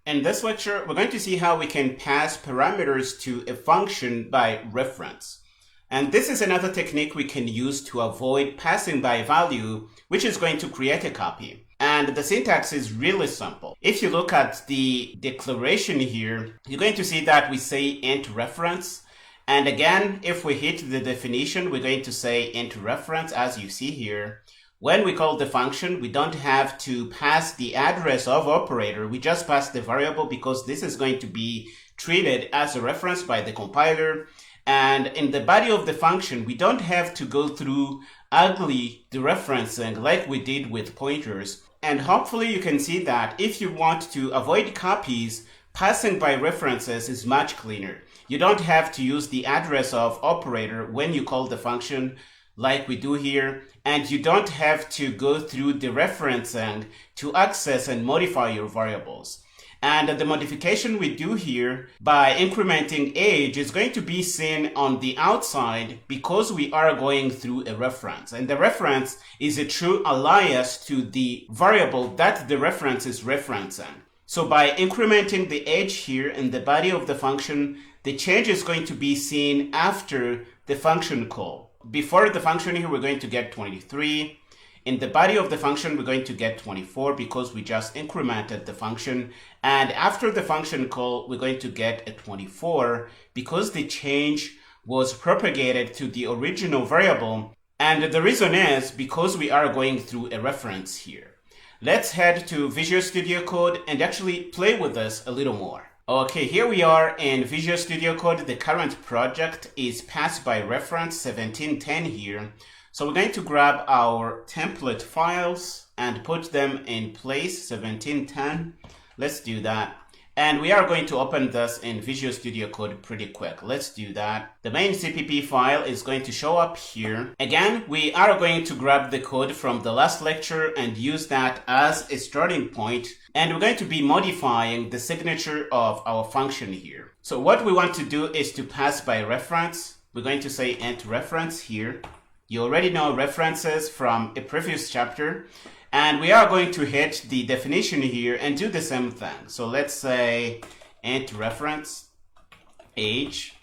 In this lecture, we're going to see how we can pass parameters to a function by reference. And this is another technique we can use to avoid passing by value, which is going to create a copy. And the syntax is really simple. If you look at the declaration here, you're going to see that we say int reference. And again, if we hit the definition, we're going to say int reference, as you see here. When we call the function, we don't have to pass the address of operator. We just pass the variable because this is going to be treated as a reference by the compiler. And in the body of the function, we don't have to go through ugly dereferencing like we did with pointers. And hopefully you can see that if you want to avoid copies, passing by references is much cleaner. You don't have to use the address of operator when you call the function like we do here, and you don't have to go through dereferencing to access and modify your variables. And the modification we do here by incrementing age is going to be seen on the outside because we are going through a reference. And the reference is a true alias to the variable that the reference is referencing. So by incrementing the age here in the body of the function, the change is going to be seen after the function call. Before the function here, we're going to get 23. In the body of the function, we're going to get 24 because we just incremented the function. And after the function call, we're going to get a 24 because the change was propagated to the original variable. And the reason is because we are going through a reference here. Let's head to Visual Studio Code and actually play with this a little more. Okay, here we are in Visual Studio Code. The current project is passed by reference 1710 here. So we're going to grab our template files and put them in place 1710. Let's do that. And we are going to open this in Visual Studio Code pretty quick. Let's do that. The main CPP file is going to show up here. Again, we are going to grab the code from the last lecture and use that as a starting point. And we're going to be modifying the signature of our function here. So what we want to do is to pass by reference. We're going to say int reference here. You already know references from a previous chapter. And we are going to hit the definition here and do the same thing. So let's say int reference age.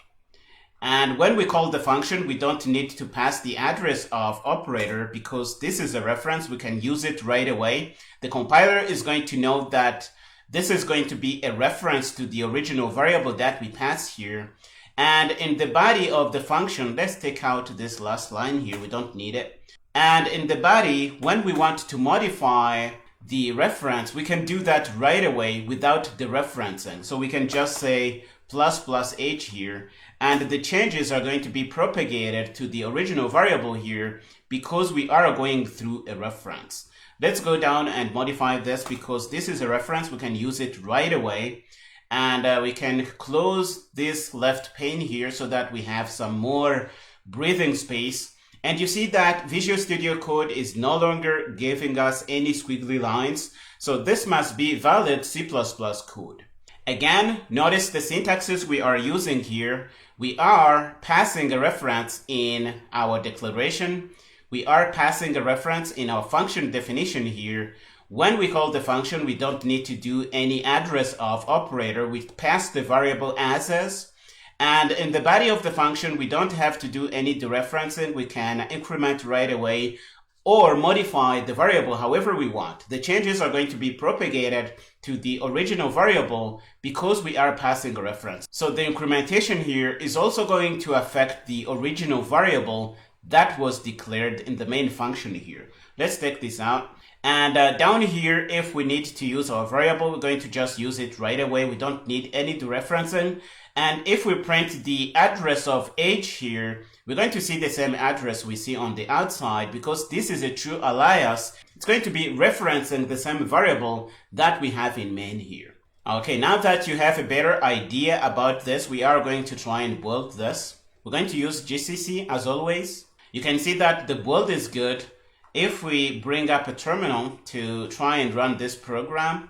And when we call the function, we don't need to pass the address of operator because this is a reference. We can use it right away. The compiler is going to know that this is going to be a reference to the original variable that we pass here. And in the body of the function, let's take out this last line here. We don't need it. And in the body, when we want to modify the reference, we can do that right away without dereferencing. So we can just say ++h here, and the changes are going to be propagated to the original variable here because we are going through a reference. Let's go down and modify this because this is a reference. We can use it right away. And we can close this left pane here so that we have some more breathing space. And you see that Visual Studio Code is no longer giving us any squiggly lines. So this must be valid C++ code. Again, notice the syntaxes we are using here. We are passing a reference in our declaration. We are passing a reference in our function definition here. When we call the function, we don't need to do any address of operator. We pass the variable as is. And in the body of the function, we don't have to do any dereferencing. We can increment right away or modify the variable however we want. The changes are going to be propagated to the original variable because we are passing a reference. So the incrementation here is also going to affect the original variable that was declared in the main function here. Let's take this out. And down here, if we need to use our variable, we're going to just use it right away. We don't need any dereferencing. And if we print the address of age here, we're going to see the same address we see on the outside because this is a true alias. It's going to be referencing the same variable that we have in main here. Okay, now that you have a better idea about this, we are going to try and build this. We're going to use GCC as always. You can see that the build is good. If we bring up a terminal to try and run this program,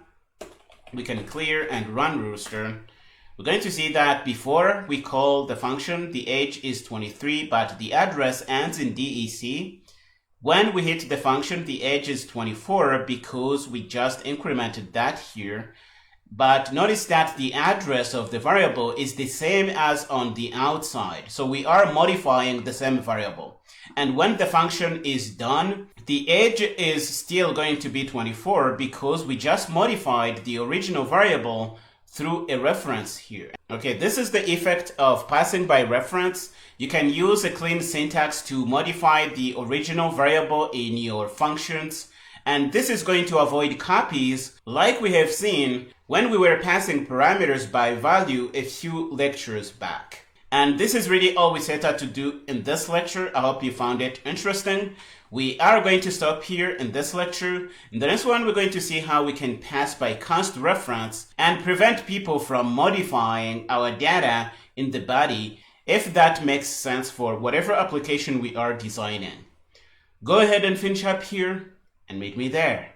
we can clear and run Rooster. We're going to see that before we call the function, the age is 23, but the address ends in DEC. When we hit the function, the age is 24 because we just incremented that here. But notice that the address of the variable is the same as on the outside. So we are modifying the same variable. And when the function is done, the age is still going to be 24 because we just modified the original variable through a reference here. Okay, this is the effect of passing by reference. You can use a clean syntax to modify the original variable in your functions. And this is going to avoid copies like we have seen when we were passing parameters by value a few lectures back. And this is really all we set out to do in this lecture. I hope you found it interesting. We are going to stop here in this lecture. In the next one, we're going to see how we can pass by const reference and prevent people from modifying our data in the body if that makes sense for whatever application we are designing. Go ahead and finish up here and meet me there.